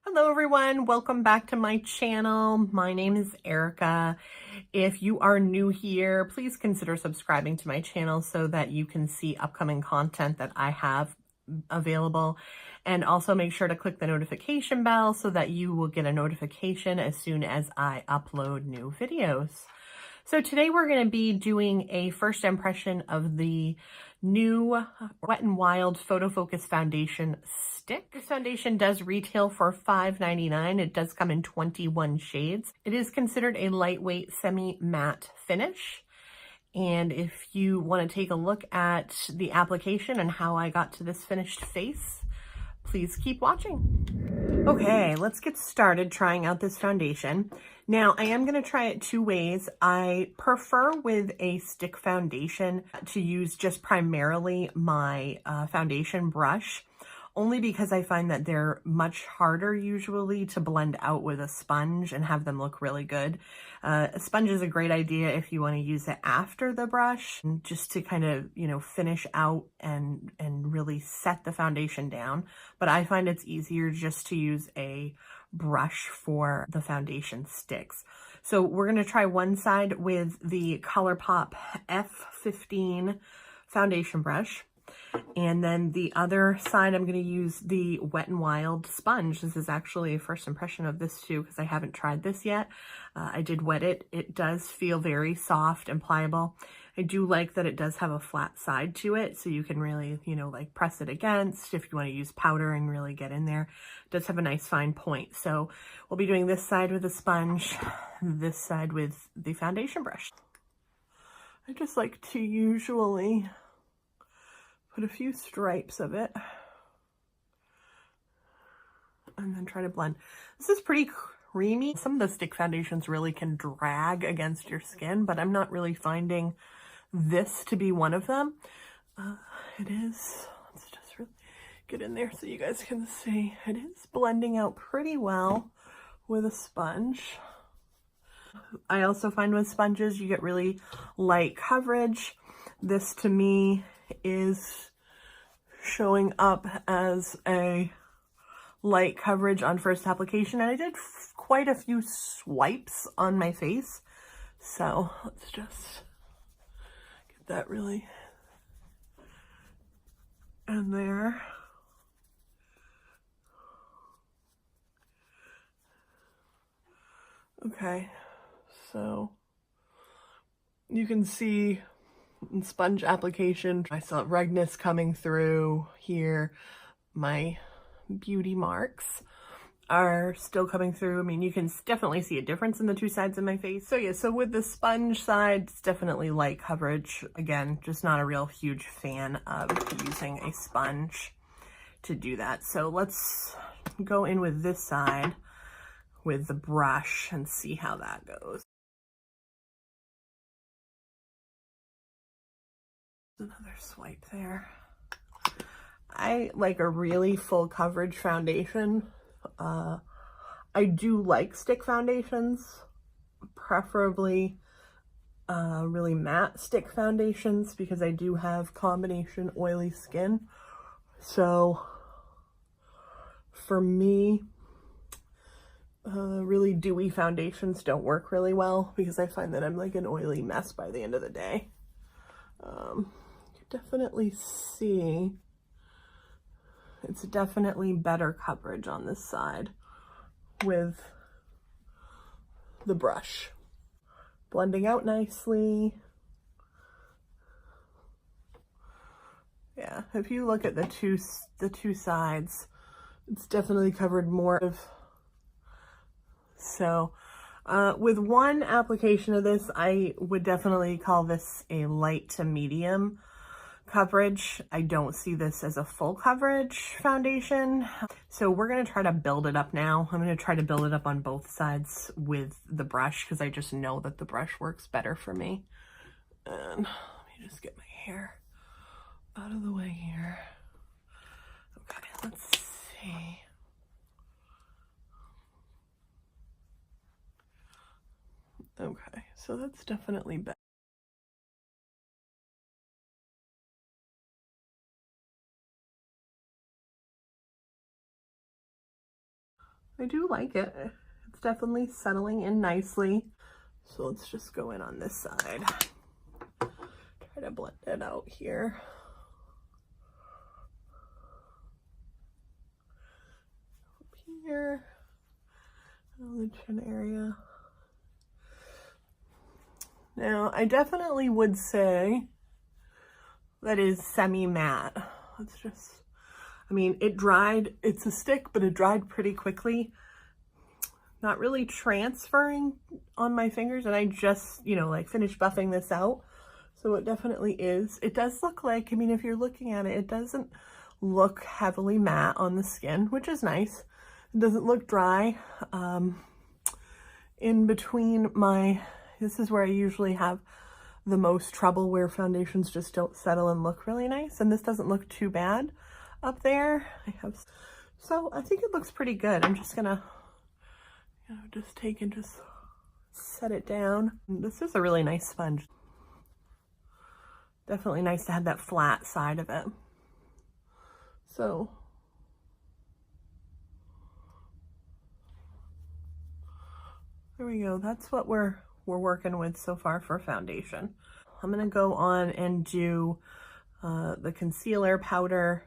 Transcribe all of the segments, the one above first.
Hello everyone, welcome back to my channel. My name is Erica. If you are new here, please consider subscribing to my channel so that you can see upcoming content that I have available. And also make sure to click the notification bell so that you will get a notification as soon as I upload new videos. So today we're going to be doing a first impression of the new Wet n Wild Photofocus Foundation stick. This foundation does retail for $5.99. It does come in 21 shades. It is considered a lightweight semi-matte finish. And if you want to take a look at the application and how I got to this finished face, please keep watching. Okay, let's get started trying out this foundation. Now, I am going to try it two ways. I prefer with a stick foundation to use just primarily my foundation brush, only because I find that they're much harder usually to blend out with a sponge and have them look really good. A sponge is a great idea if you want to use it after the brush, just to kind of, finish out and really set the foundation down. But I find it's easier just to use a brush for the foundation sticks. So we're going to try one side with the ColourPop F15 foundation brush. And then the other side, I'm going to use the Wet n Wild sponge. This is actually a first impression of this too, because I haven't tried this yet. I did wet it. It does feel very soft and pliable. I do like that it does have a flat side to it, so you can really, like press it against if you want to use powder and really get in there. It does have a nice fine point. So we'll be doing this side with a sponge, this side with the foundation brush. I just like to usually put a few stripes of it and then try to blend. This is pretty creamy. Some of the stick foundations really can drag against your skin, but I'm not really finding this to be one of them. It is, let's just really get in there so you guys can see. It is blending out pretty well with a sponge. I also find with sponges you get really light coverage. This to me is showing up as a light coverage on first application, and I did quite a few swipes on my face, so let's just get that really in there. Okay, so you can see in sponge application, I saw redness coming through here. My beauty marks are still coming through. I mean, you can definitely see a difference in the two sides of my face. So yeah, so with the sponge side, it's definitely light coverage. Again, just not a real huge fan of using a sponge to do that. So let's go in with this side with the brush and see how that goes. Another swipe there. I like a really full coverage foundation. I do like stick foundations, preferably really matte stick foundations, because I do have combination oily skin. So for me, really dewy foundations don't work really well because I find that I'm like an oily mess by the end of the day. Definitely see it's definitely better coverage on this side with the brush. Blending out nicely. Yeah, if you look at the two sides, it's definitely covered more of. So with one application of this, I would definitely call this a light to medium coverage. I don't see this as a full coverage foundation. So we're going to try to build it up now. I'm going to try to build it up on both sides with the brush because I just know that the brush works better for me. And let me just get my hair out of the way here. Okay, let's see. Okay, so that's definitely better. I do like it. It's definitely settling in nicely. So let's just go in on this side. Try to blend it out here. Up here, on the chin area. Now, I definitely would say that is semi-matte. Let's just, I mean, it dried, it's a stick, but it dried pretty quickly. Not really transferring on my fingers, and I just, you know, like finished buffing this out. So it definitely is. It does look like, I mean, if you're looking at it, it doesn't look heavily matte on the skin, which is nice. It doesn't look dry. In between my, this is where I usually have the most trouble, where foundations just don't settle and look really nice. And this doesn't look too bad up there. So I think it looks pretty good. I'm just gonna, you know, just take and just set it down. This is a really nice sponge. Definitely nice to have that flat side of it. So there we go. That's what we're working with so far for foundation. I'm gonna go on and do the concealer, powder,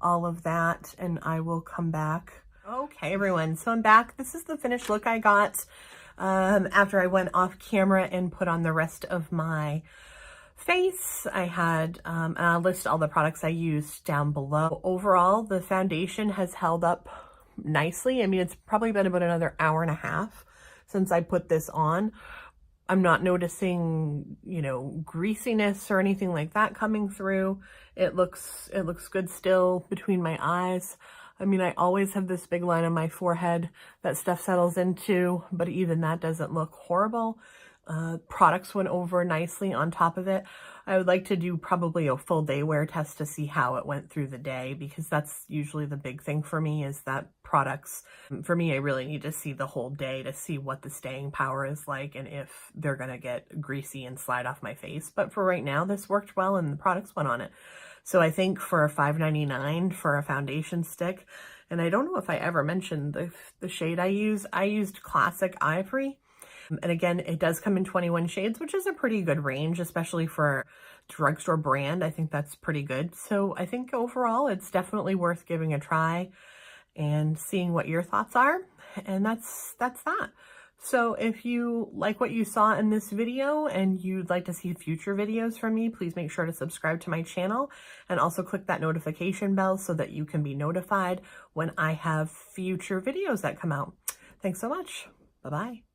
all of that, and I will come back. Okay, everyone, so I'm back. This is the finished look I got after I went off camera and put on the rest of my face. I had, I'll list all the products I used down below. Overall, the foundation has held up nicely. I mean, it's probably been about another hour and a half since I put this on. I'm not noticing, you know, greasiness or anything like that coming through. It looks good still between my eyes. I mean, I always have this big line on my forehead that stuff settles into, but even that doesn't look horrible. Products went over nicely on top of it. I would like to do probably a full day wear test to see how it went through the day, because that's usually the big thing for me, is that products, for me, I really need to see the whole day to see what the staying power is like and if they're going to get greasy and slide off my face. But for right now, this worked well and the products went on it. So I think for $5.99 for a foundation stick, and I don't know if I ever mentioned the shade I used Classic Ivory. And again, it does come in 21 shades, which is a pretty good range, especially for drugstore brand. I think that's pretty good. So I think overall, it's definitely worth giving a try and seeing what your thoughts are. And that's that. So if you like what you saw in this video and you'd like to see future videos from me, please make sure to subscribe to my channel and also click that notification bell so that you can be notified when I have future videos that come out. Thanks so much. Bye-bye.